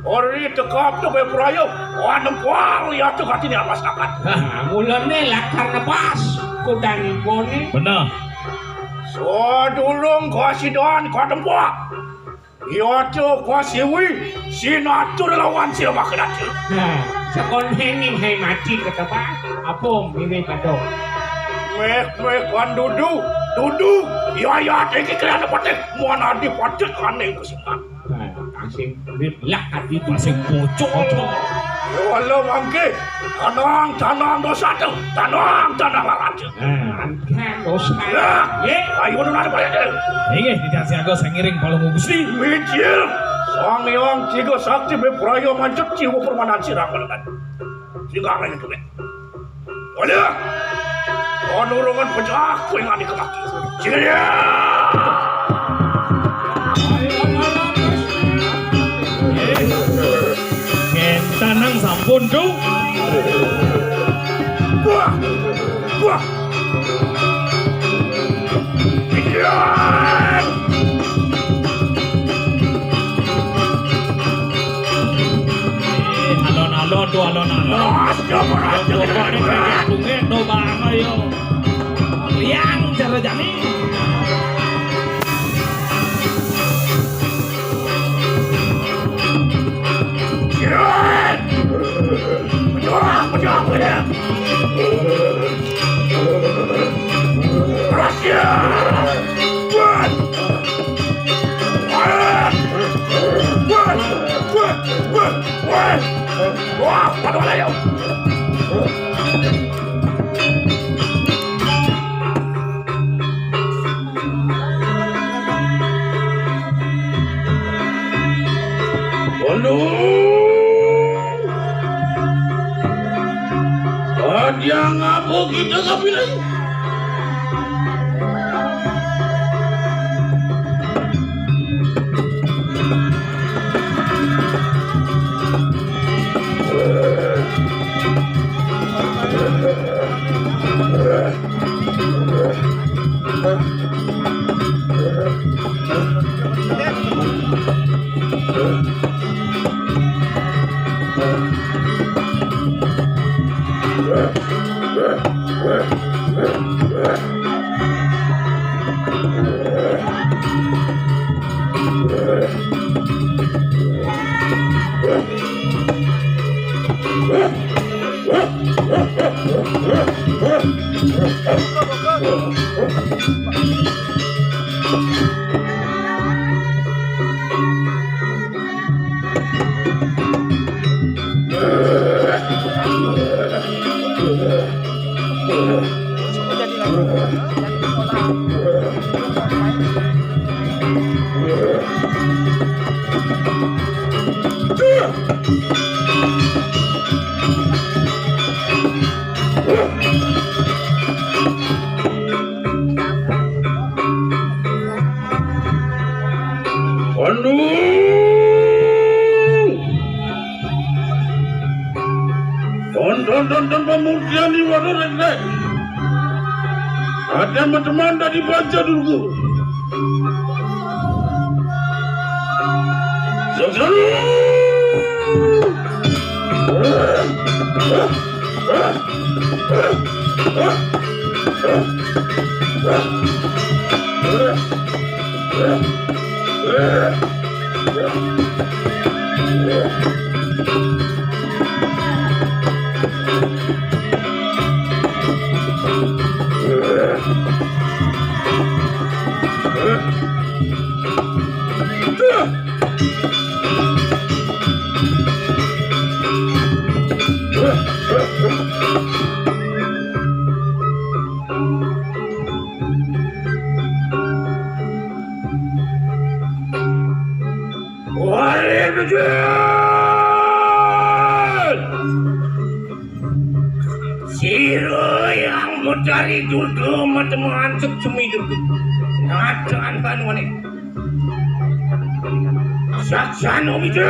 Ori tekap tu berperaya, orang puang ya tu kati ni apas takat. Mulane lakar lepas kudan bone. Benar. So dulung kau sidon kau tempuak. Ya tu kau siwi, sinatur lawan siapa kena tu. Sekon hening hai mati kata pak. Apa ini kado? Mek kan duduk. Ya teki kena dapat mana di patet kan yang kesukaan. Asing lakar di Masing pocok. Walau mangke, tanang dosa tu, tanang larat tu. Angkat dosa. Ayo nuna pada tu. Inge tidak siaga sengiring palung Gusti. Mijil, sang yang tiga sakti berperaya mancut jiwa permanan sirang balakan. Sehingga apa itu ni? Oleh, penurungan pejak kau yang ada kemaki. Jaya! Tanang sampun tu. Buah. Alon-alon. Tunggu do bang ayo. Liang cara jani. Pejak. Rasia. Buat. Wah, pada mana yo? Dia ngapu kita kapilai. Tonton pemutian di warung rek. Ada teman dari baca dulu. Siro yang mencari durga mateman cumi durga. Ngadaan banuan ini. Saksano bijal.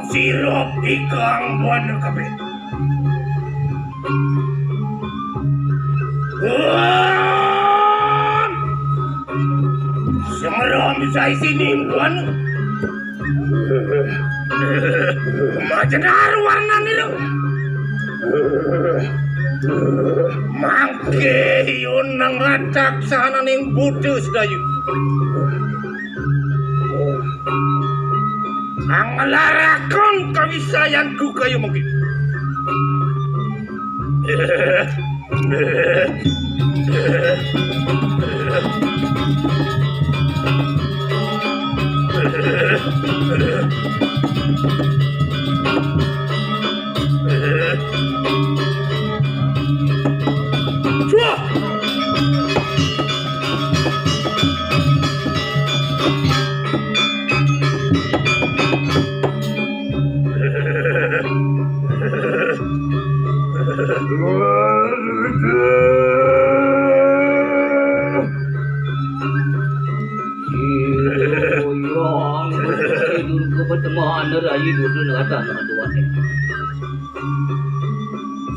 Sirop ikang buat kape. Semerom bisa sini buan. Majenar warna ni lo. Mangke yun nang latak sana ning butus dayu. Ang larakon kawisayanku kayo mungkin.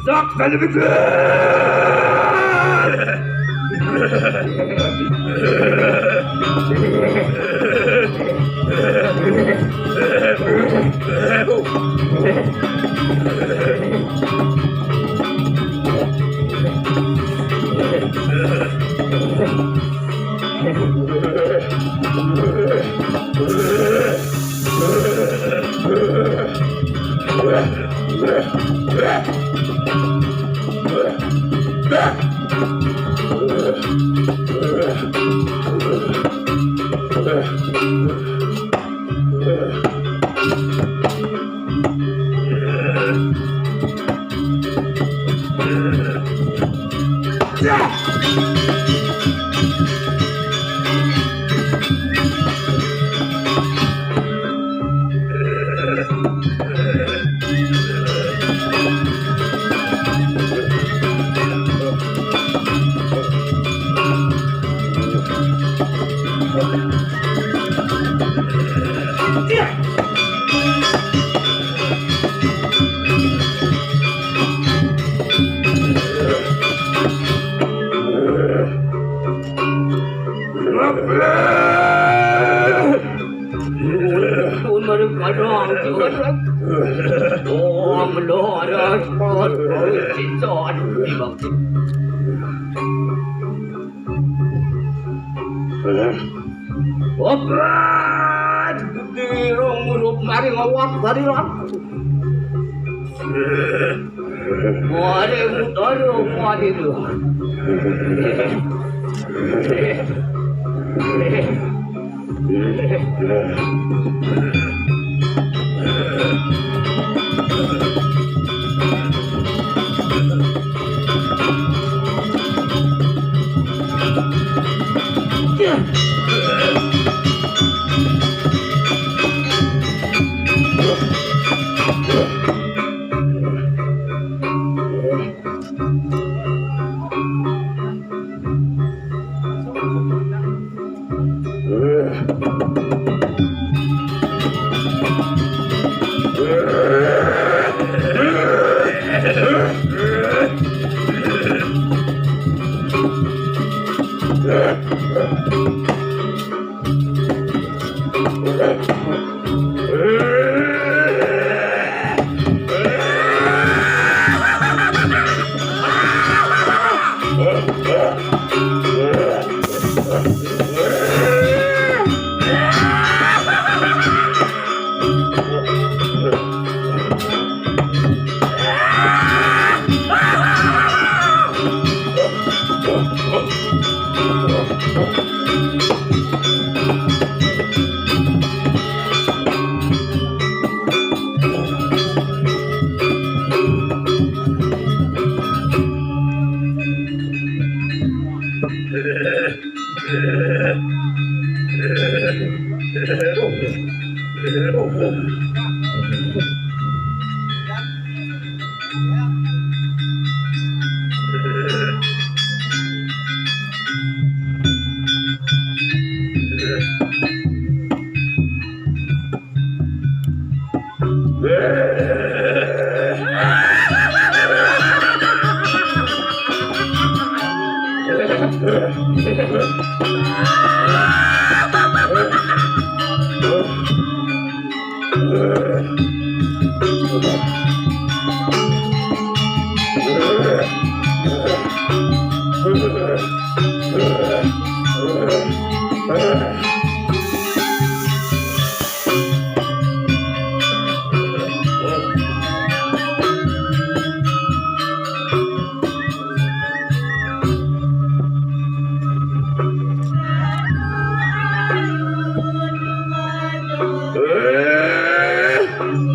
Sak salibete. Obat dirong murup mari ngawat dari rak. Muare aduh muare tu.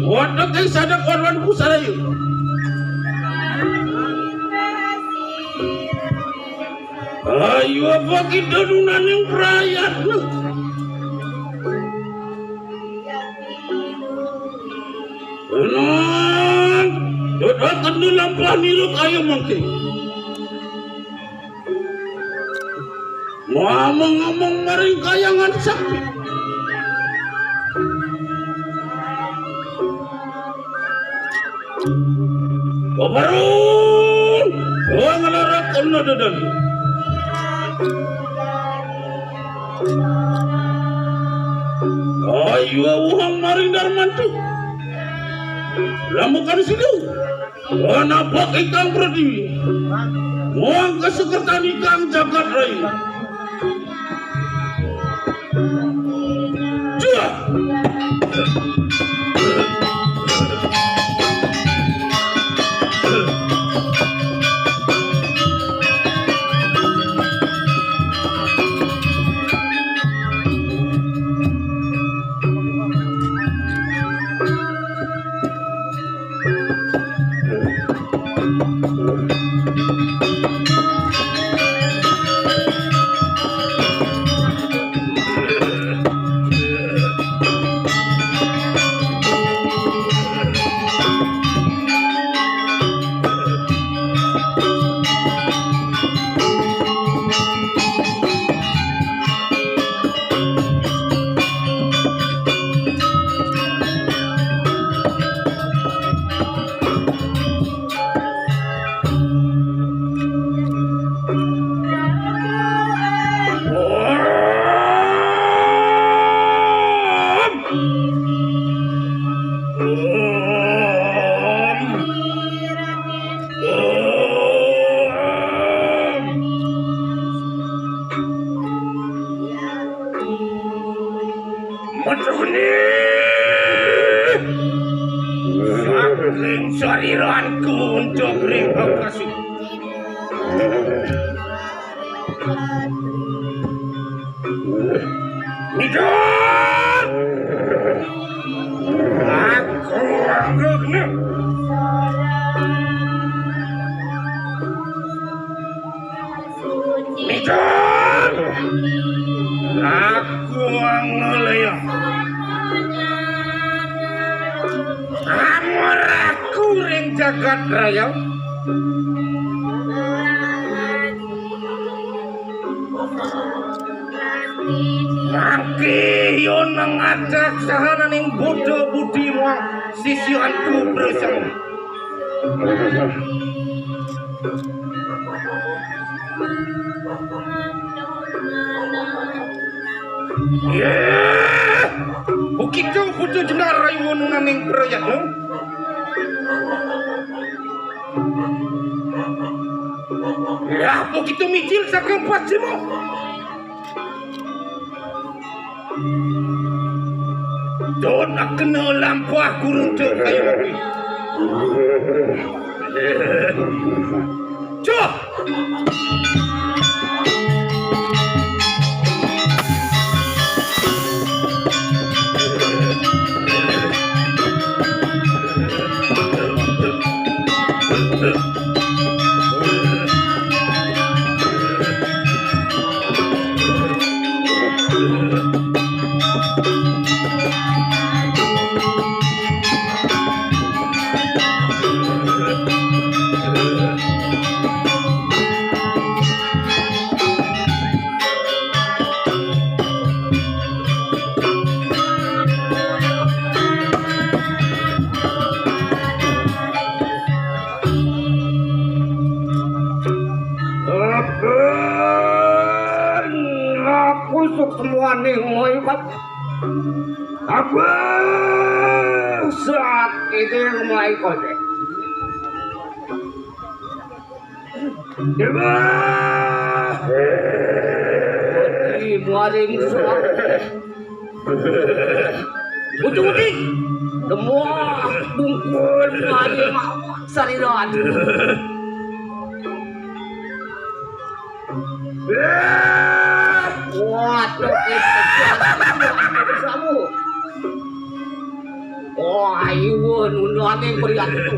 Wadah kay sadap korban ku sarayu. Ayo apa kita nunan yang perayaan. Nunan, sudah kenal lampah niru kayu mungkin. Mau ngomong maring kayangan sakti. Babarun, orang ngelarak kena dadan. Ayo uang maring darmantu. Lamukan sidu. Kenapa ikang perdiwi? Muang kesukertan ikang jagat raya. Jua. sariranku untuk ring kasih. Mikir! Aku anggapnya. Mikir! Aku anggapnya. Amor aku ring jagat raya. Mangke yo nang acak sahananing bodho budi muang sisihanku bersama. Begitu butuh jenar rayu naning proyekmu. Ya, begitu micil sakang pasimu. Don kena lampah kurung cek kayu lagi. Cok! Semua nih ngoibat aku saat itu mulai kode Dewa di muaring suap Uti semua bungkul muaring sariran Waduh, itu kamu. Oh, ayo, nunane beriak itu.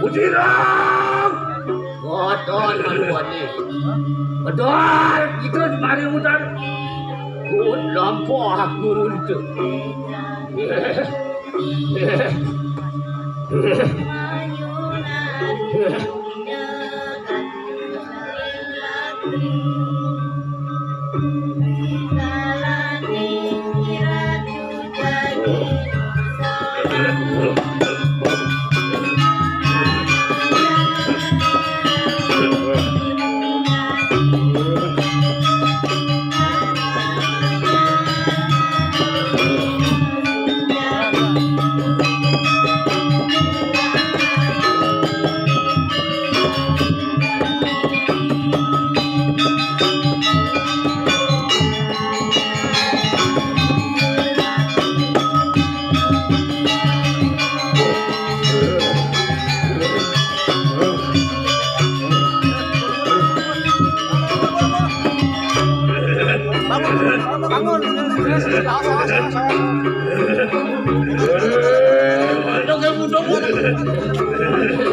Udirang. Godon manuane. Godon, itu mari mudan. Good lampu guru itu. Bangun.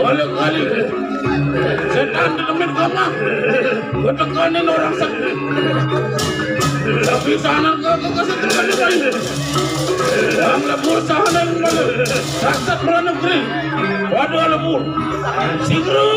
Kali-kali setan di depan kamar ketekanin orang sakti tapi sana ke kali yang lebur sahana yang mana raksat negeri waduh lebur sigro